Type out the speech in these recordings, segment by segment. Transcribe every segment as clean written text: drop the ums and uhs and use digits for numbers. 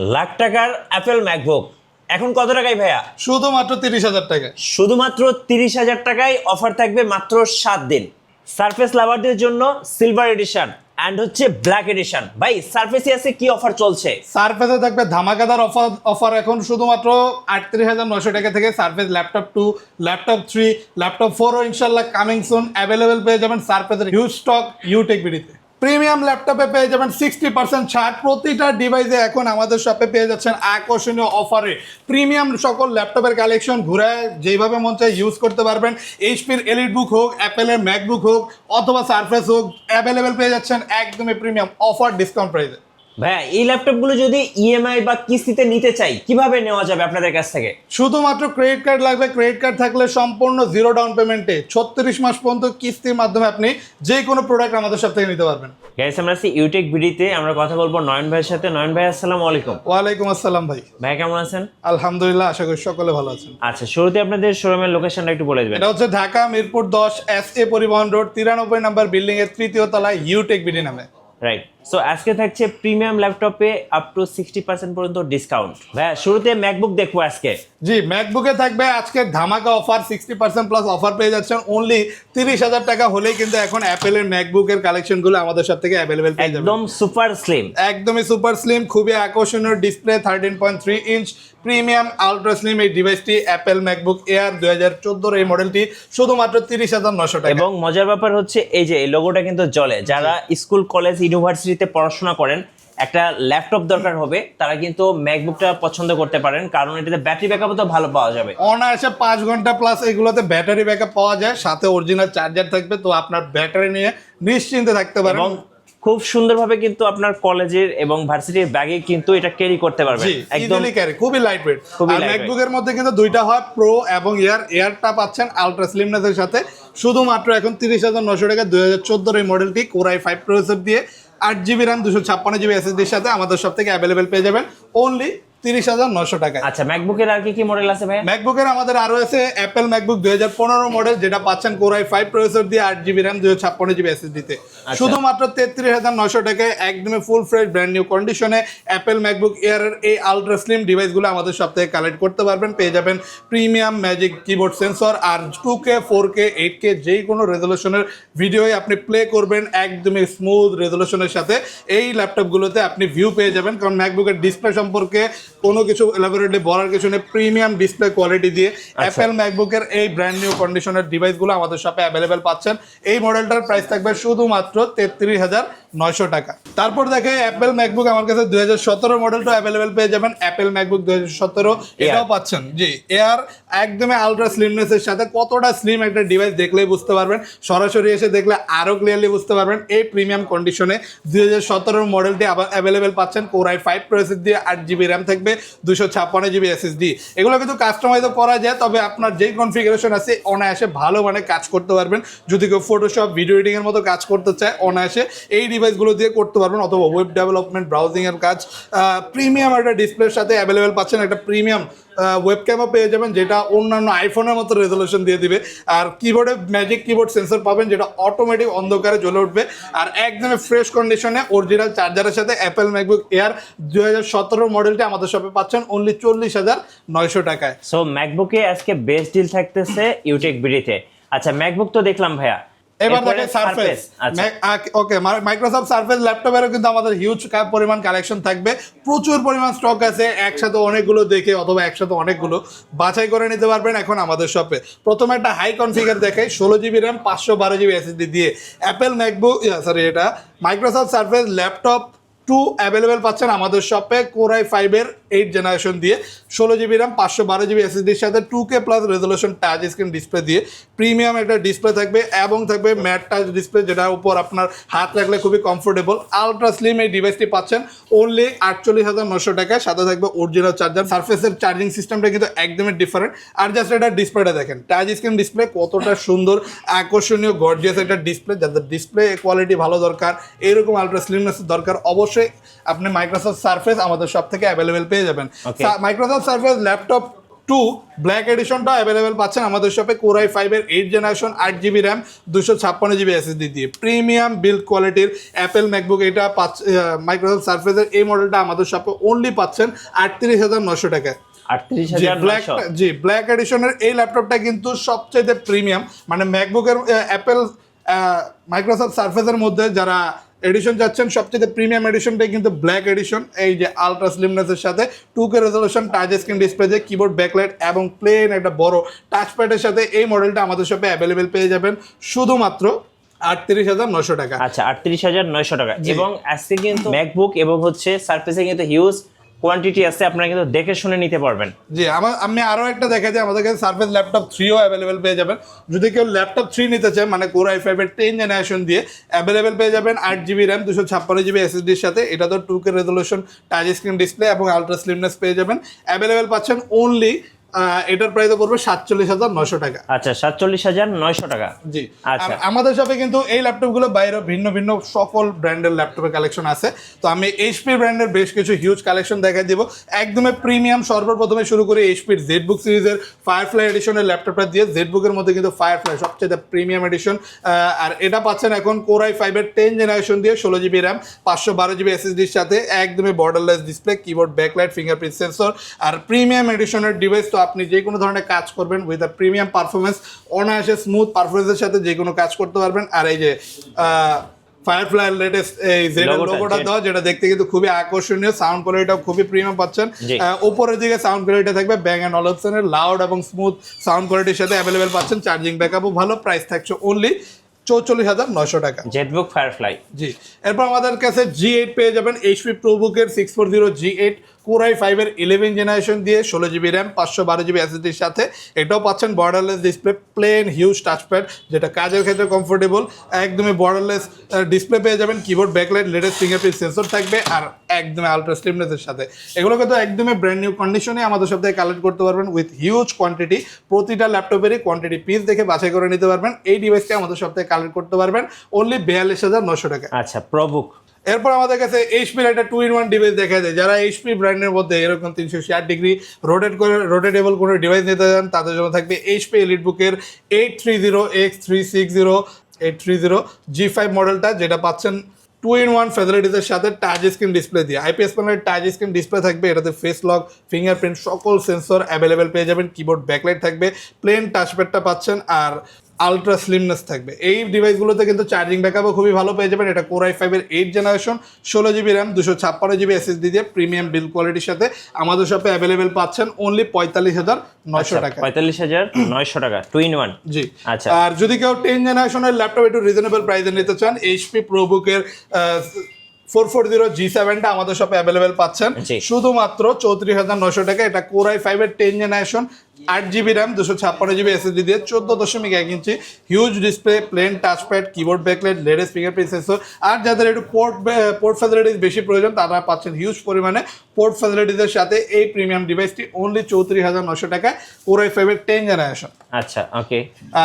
লাখ টাকার Apple MacBook এখন কত টাকায় ভাইয়া? শুধুমাত্র 30,000 টাকা। শুধুমাত্র 30,000 টাকায় অফার থাকবে মাত্র 7 দিন। সারফেস লাভারদের জন্য সিলভার এডিশন অ্যান্ড হচ্ছে ব্ল্যাক এডিশন। ভাই সারফেসে আছে কি অফার চলছে? সারফেসে থাকবে ধামাকাদার অফার এখন শুধুমাত্র 38,900 টাকা থেকে সারফেস ল্যাপটপ 2, ল্যাপটপ 3, ল্যাপটপ 4 ও ইনশাল্লাহ কামিং সুন অ্যাভেলেবেল পেয়ে যাবেন সারফেসের হিউজ স্টক ইউটেক বিডিতে। প্রিমিয়াম ল্যাপটপে পেয়ে যাবেন 60% ছাড়। প্রতিটা ডিভাইসে এখন আমাদের শপে পেয়ে যাচ্ছেন আকর্ষণীয় অফারে প্রিমিয়াম সকল ল্যাপটপের কালেকশন ঘুরে যেইভাবে মন চায় ইউজ করতে পারবেন। এইচপির এলিট বুক হোক, অ্যাপেলের ম্যাকবুক হোক অথবা সারফেস হোক, অ্যাভেলেবেল পেয়ে যাচ্ছেন একদমই প্রিমিয়াম অফার ডিসকাউন্ট প্রাইসে। ভাইয়া এই ল্যাপটপগুলো যদি ইএমআই বা কিস্তিতে নিতে চাই কিভাবে নেওয়া যাবে আপনাদের কাছ থেকে? শুধুমাত্র ক্রেডিট কার্ড লাগবে। ক্রেডিট কার্ড থাকলে সম্পূর্ণ জিরো ডাউন পেমেন্টে 36 মাস পর্যন্ত কিস্তির মাধ্যমে আপনি যে কোনো প্রোডাক্ট আমাদের সাথে নিতে পারবেন। গাইস আমরা আছি ইউটেক ভিডিওতে, আমরা কথা বলবো নয়ন ভাইয়ের সাথে। নয়ন ভাই আসসালামু আলাইকুম। ওয়ালাইকুম আসসালাম ভাই। ভাই কেমন আছেন? আলহামদুলিল্লাহ, আশা করি সকলে ভালো আছেন। আচ্ছা, শুরুতে আপনাদের শোরুমের লোকেশনটা একটু বলে দিবেন। এটা হচ্ছে ঢাকা মিরপুর 10 SA পরিবহন রোড 93 নম্বর বিল্ডিং এর তৃতীয় তলায় ইউটেক বিডি নামে। রাইট। সো আজকে থাকছে প্রিমিয়াম ল্যাপটপে আপ টু 60% পর্যন্ত ডিসকাউন্ট। ভাইয়া শুরুতে ম্যাকবুক দেখবো আজকে। জি, ম্যাকবুকে থাকবে আজকে ধামাকা অফার। 60% প্লাস অফার পেয়ে যাচ্ছেন অনলি 30,000 টাকা হলেই কিন্তু এখন অ্যাপেলের ম্যাকবুকের কালেকশনগুলো আমাদের সব থেকে অ্যাভেলেবেল পেয়ে যাবেন। একদম সুপার স্লিম, একদমই সুপার স্লিম, খুবই আকর্ষণীয় display, 13.3 inch premium ultra slim এই ডিভাইসটি অ্যাপেল ম্যাকবুক এয়ার 2014 এই মডেলটি শুধুমাত্র 30,900 টাকা। এবং মজার ব্যাপার হচ্ছে এই যে এই লোগোটা কিন্তু জ্বলে। যারা স্কুল কলেজ ইউনিভার্সিটিতে পড়াশোনা করেন, একটা ল্যাপটপ দরকার হবে, তারা কিন্তু ম্যাকবুকটা পছন্দ করতে পারেন, কারণ এটাতে ব্যাটারি ব্যাকআপও তো ভালো পাওয়া যাবে। অনায়াসে 5 ঘন্টা প্লাস এগুলোতে ব্যাটারি ব্যাকআপ পাওয়া যায়, সাথে অরিজিনাল চার্জার থাকবে, তো আপনার ব্যাটারি নিয়ে নিশ্চিন্তে থাকতে পারেন। এবং খুব সুন্দরভাবে কিন্তু আপনার কলেজের এবং ভার্সিটির ব্যাগে কিন্তু এটা ক্যারি করতে পারবেন। একদম ইজিলি ক্যারি, খুবই লাইট ওয়েট। খুবই আর lightweight। ম্যাকবুকের মধ্যে কিন্তু দুইটা হয়, প্রো এবং এয়ার। এয়ারটা পাচ্ছেন আলট্রা স্লিমনেসের সাথে শুধুমাত্র এখন 30,900 টাকা। 2014 এই মডেলটি কোর i5 প্রসেসর দিয়ে 8GB RAM 256GB SSDর সাথে আমাদের সব থেকে অ্যাভেলেবেল পেয়ে যাবেন অনলি 30,900 টাকায়। আচ্ছা, ম্যাকবুকের আর কি কি মডেল আছে ভাই? ম্যাকবুকের আমাদের আরো আছে অ্যাপেল ম্যাকবুক 2015 মডেল, যেটা পাচ্ছেন কোর i5 প্রসেসর দিয়ে 8GB RAM 256GB SSD তে শুধুমাত্র 33,900 টাকায় একদমই ফুল ফ্রেশ ব্র্যান্ড নিউ কন্ডিশনে অ্যাপেল ম্যাকবুক এয়ারের এই আলট্রা স্লিম ডিভাইসগুলো আমাদের সব থেকে কালেক্ট করতে পারবেন। পেয়ে যাবেন প্রিমিয়াম ম্যাজিক কিবোর্ড সেন্সর আর 2K 4K 8K যেই কোনো রেজলিউশনের ভিডিওই আপনি প্লে করবেন একদমই স্মুথ রেজলিউশনের সাথে এই ল্যাপটপগুলোতে আপনি ভিউ পেয়ে যাবেন। কারণ ম্যাকবুকের ডিসপ্লে সম্পর্কে কোনো কিছু এলাবোরেটলি বলার কিছু নেই, প্রিমিয়াম ডিসপ্লে কোয়ালিটি দিয়ে অ্যাপেল ম্যাকবুকের এই ব্র্যান্ড নিউ কন্ডিশনের ডিভাইসগুলো আমাদের শপে অ্যাভেলেবেল পাচ্ছেন। এই মডেলটার প্রাইস থাকবে শুধুমাত্র 33,900 টাকা। তারপর দেখে অ্যাপেল ম্যাকবুক আমার কাছে 2017 মডেলটা অ্যাভেলেবেল পেয়ে যাবেন। অ্যাপেল ম্যাকবুক 2017 এটাও পাচ্ছেন। জি, এয়ার একদমই আলট্রা স্লিমনেসের সাথে। কতটা স্লিম একটা ডিভাইস দেখলেই বুঝতে পারবেন, সরাসরি এসে দেখলে আরও ক্লিয়ারলি বুঝতে পারবেন। এই প্রিমিয়াম কন্ডিশনে 2017 মডেলটি আবার অ্যাভেলেবেল পাচ্ছেন। কোর i5 প্রসেসর দিয়ে 8GB RAM থাকবে, 256GB SSD। এগুলো কিন্তু কাস্টমাইজও করা যায়, তবে আপনার যেই কনফিগারেশন আছে অনায়াসে ভালো মানে কাজ করতে পারবেন। যদি কেউ ফটোশপ ভিডিও এডিটিং এর মতো কাজ করতে চায় অনায়াসে এই ডিভাইসগুলো দিয়ে করতে পারবেন, অথবা ওয়েব ডেভেলপমেন্ট ব্রাউজিং এর কাজ। প্রিমিয়াম একটা ডিসপ্লের সাথে অ্যাভেলেবেল পাচ্ছেন একটা প্রিমিয়াম ওয়েবক্যামও পেয়ে যাবেন, যেটা অন্যান্য আইফোনের মতো রেজলিউশন দিয়ে দিবে। আর কিবোর্ডে ম্যাজিক কিবোর্ড সেন্সর পাবেন, যেটা অটোমেটিক অন্ধকারে জ্বলে উঠবে। আর একদমই ফ্রেশ কন্ডিশনে অরিজিনাল চার্জারের সাথে অ্যাপেল ম্যাকবুক এয়ার 2017 মডেলটি আমাদের শপে পাচ্ছেন অনলি 40,900 টাকায়। সো ম্যাকবুকে আজকে বেস্ট ডিল থাকতেছে ইউটেক বিডিতে। আচ্ছা, ম্যাকবুক তো দেখলাম ভাইয়া, এবার দেখেন সারফেস। ওকে, মাইক্রোসফট সারফেস ল্যাপটপেরও কিন্তু আমাদের হিউজ পরিমাণ কালেকশন থাকবে, প্রচুর পরিমাণ স্টক আছে। একসাথে অনেকগুলো দেখে অথবা একসাথে অনেকগুলো বাছাই করে নিতে পারবেন এখন আমাদের শপে। প্রথমে একটা হাই কনফিগার দেখে 16GB RAM 512GB SSD দিয়ে অ্যাপেল ম্যাকবুক এটা মাইক্রোসফট সারফেস ল্যাপটপ 2 অ্যাভেলেবেল পাচ্ছেন আমাদের শপে কোর i5 এর 8 জেনারেশন দিয়ে 16GB RAM 512GB SSDর সাথে 2K plus resolution touch screen display দিয়ে প্রিমিয়াম একটা ডিসপ্লে থাকবে, এবং থাকবে ম্যাট টাচ ডিসপ্লে, যেটার উপর আপনার হাত রাখলে খুবই কমফোর্টেবল। আলট্রা স্লিম এই ডিভাইসটি পাচ্ছেন অনলি 48,900 টাকায়, সাথে থাকবে অরিজিনাল চার্জার। সারফেসের চার্জিং সিস্টেমটা কিন্তু একদমই ডিফারেন্ট। আর জাস্ট এটা ডিসপ্লেটা দেখেন, টাচ স্ক্রিন ডিসপ্লে কতটা সুন্দর, আকর্ষণীয়, গর্জিয়াস একটা ডিসপ্লে। যাদের ডিসপ্লে কোয়ালিটি ভালো দরকার, এরকম আলট্রা স্লিমনেস দরকার, অবশ্যই আপনি মাইক্রোসফট সারফেস আমাদের সব থেকে অ্যাভেলেবেল পেয়ে যাবেন। Microsoft Surface laptop two black এডিশনটা অ্যাভেলেবেল পাচ্ছেন আমাদের শপে কোর i5 এর 8 generation 8GB RAM 256GB SSD দিয়ে প্রিমিয়াম বিল্ড কোয়ালিটির অ্যাপেল ম্যাকবুক এটা মাইক্রোসফট সারফেসের এই মডেলটা আমাদের শপে অনলি পাচ্ছেন 38,900 টাকায়। 38,900 ব্ল্যাক এডিশনের এই ল্যাপটপটা কিন্তু সবচেয়ে প্রিমিয়াম, মানে ম্যাকবুকের অ্যাপেল মাইক্রোসফট সারফেসের মধ্যে যারা এডিশন যাচ্ছেন সবচেয়ে প্রিমিয়াম এডিশনটাই কিন্তু ব্ল্যাক এডিশন। এই যে আলট্রা স্লিমনেসের সাথে 2K resolution touch screen display যে কিবোর্ড ব্যাকলাইট এবং প্লেন একটা বড় টাচপ্যাডের সাথে এই মডেলটা আমাদের শপে অ্যাভেলেবেল পেয়ে যাবেন শুধুমাত্র 38,900 টাকা। আচ্ছা 38,900 টাকা। এবং আজকে কিন্তু ম্যাকবুক এবং হচ্ছে সারফেসে কিন্তু হিউজ কোয়ান্টিটি আছে, আপনারা কিন্তু দেখে শুনে নিতে পারবেন। জি আমি আরো একটা দেখা যায় আমাদের কাছে সারফেস ল্যাপটপ 3ও অ্যাভেলেবেল পেয়ে যাবেন। যদি কেউ ল্যাপটপ 3 নিতে চায় মানে কোর i5 এর 10 জেনারেশন দিয়ে অ্যাভেলেবেল পেয়ে যাবেন 8GB র্যাম 256GB SSD এর সাথে। এটা তো 2K resolution touch screen display এবং আলট্রা স্লিমনেস পেয়ে যাবেন। অ্যাভেলেবেল পাচ্ছেন অনলি এটার প্রাইস পড়বে 47,900 টাকা। আচ্ছা 47,900 টাকা। জি আচ্ছা আমাদের শপে কিন্তু এই ল্যাপটপগুলো বাইরে ভিন্ন ভিন্ন সকল ব্র্যান্ডের ল্যাপটপের কালেকশন আছে। তো আমি এইচপি ব্র্যান্ডের বেশ কিছু হিউজ কালেকশন দেখাই দিব একদমই প্রিমিয়াম। সর্বপ্রথমে শুরু করি এইচপির জেডবুক সিরিজের ফায়ারফ্লাই এডিশনের ল্যাপটপটা দিয়ে। জেডবুকের মধ্যে কিন্তু ফায়ারফ্লাই সবচেয়ে প্রিমিয়াম এডিশন, আর এটা পাচ্ছেন এখন কোর i5 এর 10 জেনারেশন দিয়ে 16GB র্যাম 512GB SSD এর সাথে একদমই borderless display, keyboard backlight, fingerprint sensor আর প্রিমিয়াম এডিশনের ডিভাইস। তো আপনি যে কোনো ধরনের কাজ করবেন উইথ আ প্রিমিয়াম পারফরমেন্স, অনায়াসে স্মুথ পারফরমেন্সের সাথে যে কোনো কাজ করতে পারবেন। আর এই যে ফায়ারফ্লাই লেটেস্ট এই জেডের লোগোটা দেওয়া, যেটা দেখতে কিন্তু খুবই আকর্ষণীয়। সাউন্ড কোয়ালিটিটাও খুবই প্রিমিয়াম পাচ্ছেন। উপরের দিকে সাউন্ড কোয়ালিটি থাকবে ব্যাং অ্যান্ড অলিপসনের লাউড এবং স্মুথ সাউন্ড কোয়ালিটির সাথে অ্যাভেলেবেল পাচ্ছেন। চার্জিং ব্যাকআপও ভালো। প্রাইস থাকছে অনলি 44,900 টাকা। Jetbook firefly. জি এরপর আমাদের কাছে G8 পেয়ে যাবেন এইচপি প্রোবুকের 640 G8 কোর i5 এর 11 জেনারেশন দিয়ে 16GB র্যাম 512GB SSD এর সাথে। এটাও পাচ্ছেন borderless display, plain huge touchpad যেটা কাজের ক্ষেত্রে কমফোর্টেবল, একদমই বর্ডারলেস ডিসপ্লে পেয়ে যাবেন, keyboard backlight, latest fingerprint sensor থাকবে আর একদমই আলট্রা স্লিমনেসের সাথে। এগুলোকে তো একদমই ব্র্যান্ড নিউ কন্ডিশনে আমাদের সাথে কালেক্ট করতে পারবেন উইথ হিউজ কোয়ান্টিটি। প্রতিটা ল্যাপটপেরই কোয়ান্টিটি পিস দেখে বাছাই করে নিতে পারবেন। এই ডিভাইসটি আমাদের সপ্তাহে কালেক্ট করতে পারবেন অনলি 42,900 টাকা। আচ্ছা প্রবুক। এরপর আমাদের কাছে এইচপির একটা 2-in-1 ডিভাইস দেখা যায়। যারা এইচপি ব্র্যান্ডের মধ্যে এরকম 360 ডিগ্রি রোটেটেবল কোনো ডিভাইস নিতে চান তাদের জন্য থাকবে এইচপি এলিটবুকের 830 G5 মডেলটা, যেটা পাচ্ছেন 2-in-1 ফ্যাসিলিটিসের সাথে টাচ স্ক্রিন ডিসপ্লে দিয়ে। আইপিএস প্যানেলের টাচ স্ক্রিন ডিসপ্লে থাকবে, এটাতে ফেস লক, ফিঙ্গারপ্রিন্ট সকল সেন্সর অ্যাভেলেবেল পেয়ে যাবেন। কিবোর্ড ব্যাকলাইট থাকবে, প্লেন টাচপ্যাডটা পাচ্ছেন আর আলট্রা স্লিমনেস থাকবে। এই ডিভাইসগুলোতে কিন্তু চার্জিং ব্যাকআপও খুবই ভালো পেয়ে যাবেন। এটা কোর i5 এর 8 generation 16GB RAM 256GB SSD দিয়ে প্রিমিয়াম বিল্ড কোয়ালিটির সাথে আমাদের শপে অ্যাভেলেবেল পাচ্ছেন অনলি 45,900 টাকা। 45,900 টাকা 2-in-1। জি আচ্ছা আর যদি কেউ 10 জেনারেশনের ল্যাপটপ একটু রিজনেবল প্রাইসে নিতে চান এইচপি প্রোবুকের 440 G7টা আমাদের শপে অ্যাভেলেবেল পাচ্ছেন শুধুমাত্র 34,900 টাকা। এটা কোর i5 এর 10 generation 8GB RAM 256GB SSD দিয়ে 14.1 inch huge display, plain touchpad, keyboard backlight, latest fingerprint sensor. আর যাদের একটু পোর্ট ফ্যাসিলিটিস বেশি প্রয়োজন তারা পাচ্ছেন হিউজ পরিমাণে পোর্ট ফ্যাসিলিটিসের সাথে এই প্রিমিয়াম ডিভাইসটি অনলি 34,900 টাকায় কোর i5 এর 10 জেনারেশন। আচ্ছা ওকে।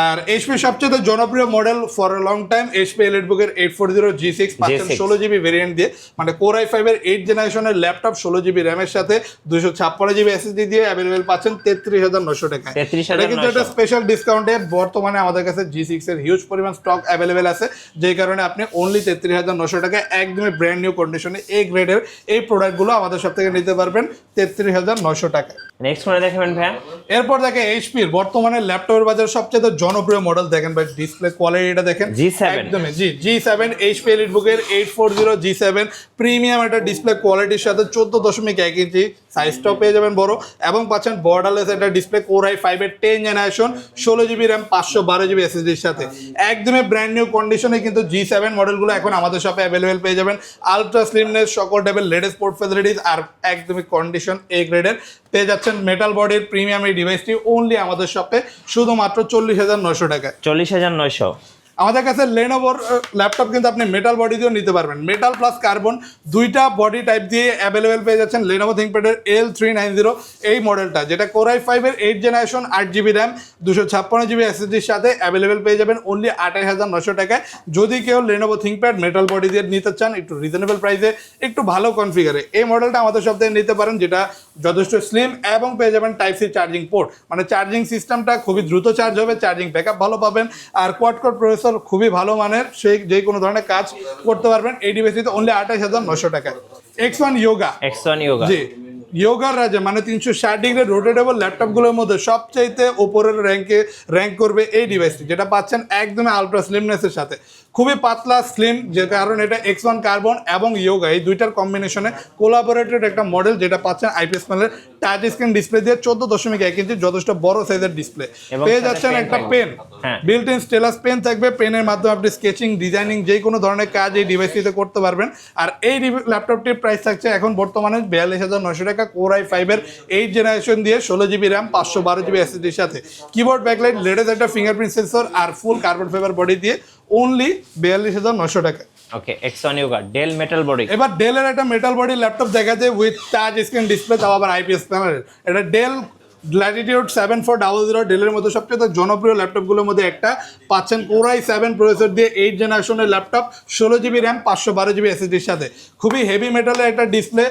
আর এইচপি সবচেয়ে জনপ্রিয় model for a long time HP এলিটবুকের 840 G6 পাচ্ছেন 16GB ভেরিয়েন্ট দিয়ে, মানে কোর i5 এর 8 জেনারেশনের ল্যাপটপ 16GB র্যামের সাথে 256GB SSD দিয়ে অ্যাভেলেবেল পাচ্ছেন 33,900 টাকায়। এটা কিন্তু একটা স্পেশাল ডিসকাউন্টে বর্তমানে আমাদের কাছে G6 এর হিউজ পরিমাণ স্টক অ্যাভেলেবেল আছে, যেই কারণে আপনি অনলি 33,900 টাকায় একদমই ব্র্যান্ড নিউ কন্ডিশনে এ গ্রেডের এই প্রোডাক্টগুলো আমাদের সব থেকে নিতে পারবেন 33,900 টাকায়। নেক্সট কোনটা দেখাবেন ভাই? এরপর দেখেন এইচপির বর্তমানে ল্যাপটপের বাজার সবচেয়ে জনপ্রিয় মডেল দেখেন ভাই, ডিসপ্লে কোয়ালিটিটা দেখেন G7 একদমই। G7 এইচপি এলিটবুকের 840 G7 প্রিমিয়াম একটা ডিসপ্লে কোয়ালিটির সাথে 14.1 ইঞ্চি সাইজটাও পেয়ে যাবেন বড় এবং পাচ্ছেন বর্ডারলেস একটা ডিসপ্লে কোর i5 এর 10 generation 16GB RAM 512GB SSD এর সাথে একদমই ব্র্যান্ড নিউ কন্ডিশনে কিন্তু G7 মডেলগুলো এখন আমাদের শপে অ্যাভেলেবেল পেয়ে যাবেন। আলট্রা স্লিমনেস, সকল টাইপের লেটেস্ট পোর্ট ফ্যাসিলিটিস আর একদমই কন্ডিশন এ গ্রেডের পেয়ে যাচ্ছেন মেটাল বডির প্রিমিয়াম এই ডিভাইসটি অনলি আমাদের শপে শুধুমাত্র 40,900 টাকায়। 40,900। আমাদের কাছে লেনোভোর ল্যাপটপ কিন্তু আপনি মেটাল বডি দিয়েও নিতে পারবেন, মেটাল প্লাস কার্বন দুইটা বডি টাইপ দিয়ে অ্যাভেলেবেল পেয়ে যাচ্ছেন লেনোভো থিংকপ্যাডের L390 এই মডেলটা, যেটা Core i5 এর 8 জেনারেশন 8GB র্যাম 256GB SSDর সাথে অ্যাভেলেবেল পেয়ে যাবেন অনলি 28,900 টাকায়। যদি কেউ লেনোভো থিংকপ্যাড মেটাল বডি দিয়ে নিতে চান একটু রিজনেবল প্রাইসে, একটু ভালো কনফিগারে, এই মডেলটা আমাদের সব থেকে নিতে পারেন, যেটা যথেষ্ট স্লিম এবং পেয়ে যাবেন টাইপ সি চার্জিং পোর্ট, মানে চার্জিং সিস্টেমটা খুবই দ্রুত চার্জ হবে, চার্জিং ব্যাকআপ ভালো পাবেন, আর কোয়াড কোর প্রসেসর খুবই ভালো মানের, সেই যে কোনো ধরনের কাজ করতে পারবেন এই ডিভাইসটিতে অনলি 28,900 টাকায়। X1 Yoga, X1 Yoga জি ইয়োগার রাজা, মানে 360 ডিগ্রি রোটেটেবল ল্যাপটপগুলোর মধ্যে সবচাইতে ওপরের র্যাঙ্ক করবে এই ডিভাইসটি, যেটা পাচ্ছেন একদমই আলট্রা স্লিমনেসের সাথে, খুবই পাতলা স্লিম, যে কারণ এটা X1 কার্বন এবং ইয়োগা এই দুইটার কম্বিনেশনে কোলাবোরেটেড একটা মডেল, যেটা পাচ্ছেন আইপিএস প্যানেলের টাচ স্ক্রিন ডিসপ্লে দিয়ে 14.1 ইঞ্চি যথেষ্ট বড় সাইজের ডিসপ্লে পেয়ে যাচ্ছেন। একটা pen, built in stylus pen থাকবে, পেনের মাধ্যমে আপনি স্কেচিং, ডিজাইনিং যে কোনো ধরনের কাজ এই ডিভাইসটিতে করতে পারবেন। আর এই ল্যাপটপটির প্রাইস থাকছে এখন বর্তমানে 42,900 টাকা, Core i5 এর 8 জেনারেশন দিয়ে 16GB র্যাম 512GB SSDর সাথে, কিবোর্ড ব্যাকলাইট, লেটেস্ট একটা ফিঙ্গারপ্রিন্ট সেন্সর আর ফুল কার্বন ফাইবার বডি দিয়ে অনলি 42,900 টাকা। Okay, X1 Yoga Dell metal body. এবার ডেলের একটা মেটাল বডি ল্যাপটপ দেখা যায় উইথ টাচ স্ক্রিন ডিসপ্লে, তাও আবার আইপিএস প্যানেলের, এটা ডেল ল্যাটিটিউড 7400, ডেলের মধ্যে সবচেয়ে জনপ্রিয় ল্যাপটপগুলোর মধ্যে একটা, পাচ্ছেন Core i7 প্রসেসর দিয়ে 8 জেনারেশনের ল্যাপটপ 16GB র্যাম 512GB SSDর সাথে, খুবই হেভি মেটালের একটা ডিসপ্লে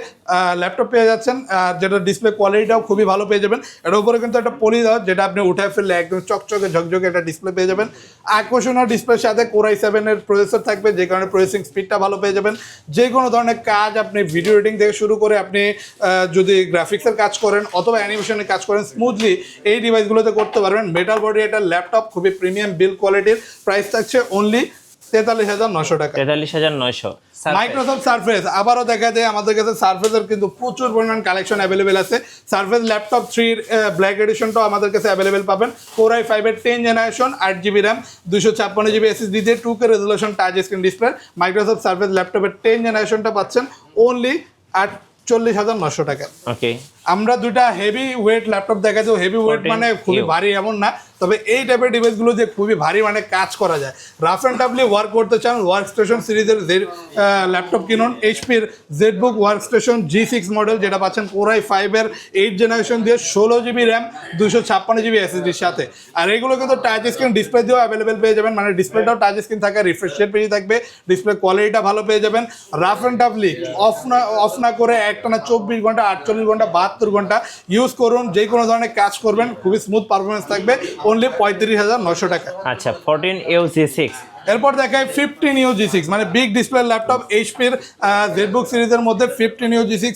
ল্যাপটপ পেয়ে যাচ্ছেন, যেটা ডিসপ্লে কোয়ালিটিটাও খুবই ভালো পেয়ে যাবেন। এটার উপরে কিন্তু একটা পলি দেওয়া, যেটা আপনি উঠায় ফেললে একদম চকচকে ঝকঝকে একটা ডিসপ্লে পেয়ে যাবেন। আকর্ষণীয় ডিসপ্লের সাথে Core i7 এর প্রসেসর থাকবে, যে কারণে প্রসেসিং স্পিডটা ভালো পেয়ে যাবেন। যে কোনো ধরনের কাজ, আপনি ভিডিও এডিটিং থেকে শুরু করে আপনি যদি গ্রাফিক্সের কাজ করেন অথবা অ্যানিমেশনের কাজ করেন, স্মুথলি এই ডিভাইসগুলোতে করতে পারবেন। মেটাল বডি একটা ল্যাপটপ, খুবই প্রিমিয়াম বিল্ড কোয়ালিটির, প্রাইস থাকছে অনলি 43,900 টাকা। 43,900। মাইক্রোসফট সারফেস, আবারও দেখা যায় আমাদের কাছে সারফেসের কিন্তু প্রচুর পরিমাণ কালেকশন অ্যাভেলেবেল আছে। সারফেস ল্যাপটপ 3 ব্ল্যাক এডিশনটাও আমাদের কাছে অ্যাভেলেবেল পাবেন। Core i5 এর 10 generation 8GB RAM 256GB SSD দিয়ে 2K resolution touch screen display Microsoft surface ল্যাপটপের 10 জেনারেশনটা পাচ্ছেন অনলি 48,900 টাকা। ওকে, আমরা দুটা হেভি ওয়েট ল্যাপটপ দেখা যায়, হেভি ওয়েট মানে খুবই ভারী এমন না, তবে এই টাইপের ডিভাইসগুলো যে খুবই ভারী মানে কাজ করা যায়, রাফ অ্যান্ড টাফলি ওয়ার্ক করতে চান, ওয়ার্ক স্টেশন সিরিজের ল্যাপটপ কিনুন। এইচপির ZBook work station G6 model, যেটা পাচ্ছেন Core i5 এর 8 জেনারেশন দিয়ে 16GB র্যাম 256GB SSDর সাথে, আর এগুলো কিন্তু টাচ স্ক্রিন ডিসপ্লে দিয়েও অ্যাভেলেবেল পেয়ে যাবেন, মানে ডিসপ্লেটাও টাচ স্ক্রিন থাকে, রিফ্রেশ রেট বেশি থাকবে, ডিসপ্লে কোয়ালিটিটা ভালো পেয়ে যাবেন। রাফ অ্যান্ড টাফলি অফ না করে একটানা 24 ঘন্টা 48 ঘন্টা 72 ঘন্টা ইউজ করুন, যে কোনো ধরনের কাজ করবেন, খুবই স্মুথ পারফরমেন্স থাকবে, অনলি 35,900 টাকা। আচ্ছা, 14U G6। এরপর দেখায় 15U G6, মানে বিগ ডিসপ্লে ল্যাপটপ, এইচপির জেডবুক সিরিজের মধ্যে 15U G6,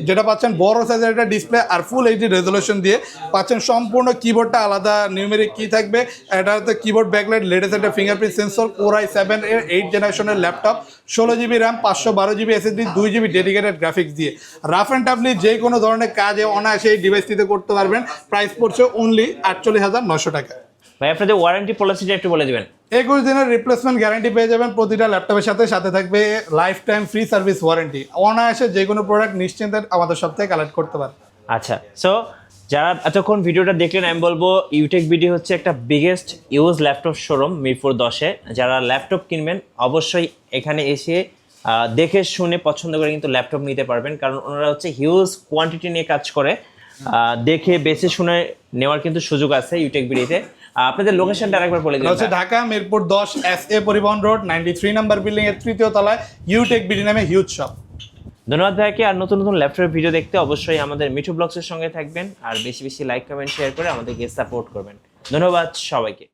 যেটা পাচ্ছেন বড় সাইজের একটা ডিসপ্লে আর ফুল এইচডি রেজলিউশন দিয়ে পাচ্ছেন। সম্পূর্ণ কিবোর্ডটা আলাদা নিউমেরিক কি থাকবে, এটাতে কিবোর্ড ব্যাকলাইট, লেটেস্ট একটা ফিঙ্গারপ্রিন্ট সেন্সর, Core i7 এর 8 জেনারেশনের laptop 16GB RAM 512GB SSD 2GB dedicated graphics দিয়ে রাফ অ্যান্ড টাফলি যে কোনো ধরনের কাজে অনায়াসে এই ডিভাইসটিতে করতে পারবেন। প্রাইস পড়ছে অনলি 48,900 টাকা। ভাই, আপনাদের ওয়ারেন্টি পলিসিটা একটু বলে দিবেন। 21 দিনের রিপ্লেসমেন্ট গ্যারান্টি পেয়ে যাবেন প্রতিটা ল্যাপটপের সাথে, সাথে থাকবে life time free service warranty. অনায়াসে যে কোনো প্রোডাক্ট নিশ্চিন্তে আমাদের সব থেকে কালেক্ট করতে পারেন। আচ্ছা, সো যারা এতক্ষণ ভিডিওটা দেখলেন, আমি বলবো ইউটেক বিডি হচ্ছে একটা biggest use laptop showroom Mirpur 10-এ। যারা ল্যাপটপ কিনবেন অবশ্যই এখানে এসে দেখে শুনে পছন্দ করে কিন্তু ল্যাপটপ নিতে পারবেন, কারণ ওনারা হচ্ছে হিউজ কোয়ান্টিটি নিয়ে কাজ করে, দেখে বেছে শুনে নেওয়ার কিন্তু সুযোগ আছে ইউটেক বিডিতে। আপনাদের লোকেশনটা আরেকবার বলে দিন। হচ্ছে ঢাকা মিরপুর 10 SA পরিবহন রোড 93 নাম্বার বিল্ডিং এর 3য় তলায় ইউটেক বিডি নামে হিউজ শপ। ধন্যবাদ ভাইকে। আর নতুন নতুন ল্যাপটপের ভিডিও দেখতে অবশ্যই আমাদের মিঠু ব্লগসের সঙ্গে থাকবেন, আর বেশি বেশি লাইক কমেন্ট শেয়ার করে আমাদেরকে সাপোর্ট করবেন। ধন্যবাদ সবাইকে।